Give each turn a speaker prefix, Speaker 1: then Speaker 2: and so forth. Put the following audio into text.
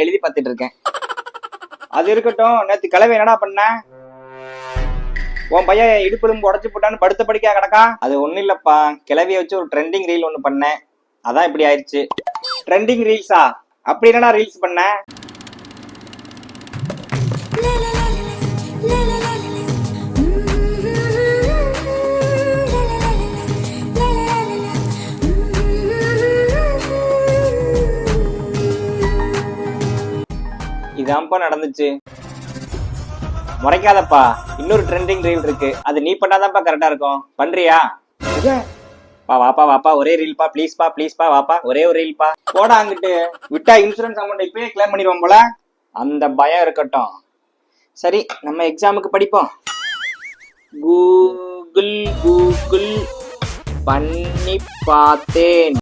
Speaker 1: எழுதி பார்த்துட்டு இருக்கேன். அது இருக்கட்டும், நேத்து கிளவி என்னடா பண்ண? உன் பையன் இடுப்பெலும்பு உடச்சு போட்டான்னு படுத்த படிக்கா கிடக்கா? அது ஒண்ணும் இல்லப்பா, கிளவிய வச்சு ஒரு ட்ரெண்டிங் ரீல் ஒண்ணு பண்ணேன், அதான் இப்படி ஆயிடுச்சு. ட்ரெண்டிங் ரீல்ஸா? அப்படி என்னடா ரீல்ஸ் பண்ண? இதான்ப்பா நடந்துச்சு. முறைக்காதப்பா, இன்னொரு ட்ரெண்டிங் ரீல் இருக்கு, அது நீ பண்ணாதான்ப்பா கரெக்டா இருக்கும். பண்றியா? பா வாப்பா வாப்பா, ஒரே ரீல்ப்பா, ப்ளீஸ்ப்பா ப்ளீஸ்ப்பா, வாப்பா ஒரே ஒரு ரீல்ப்பா. போடா அங்கிட்டு, விட்டா இன்சூரன்ஸ் அமௌண்ட் இப்பயே கிளைம் பண்ணிடுவோம் போல. அந்த பயம் இருக்கட்டும். சரி, நம்ம எக்ஸாமுக்கு படிப்போம். கூகுள் கூகுள் பண்ணி பார்த்தேன்.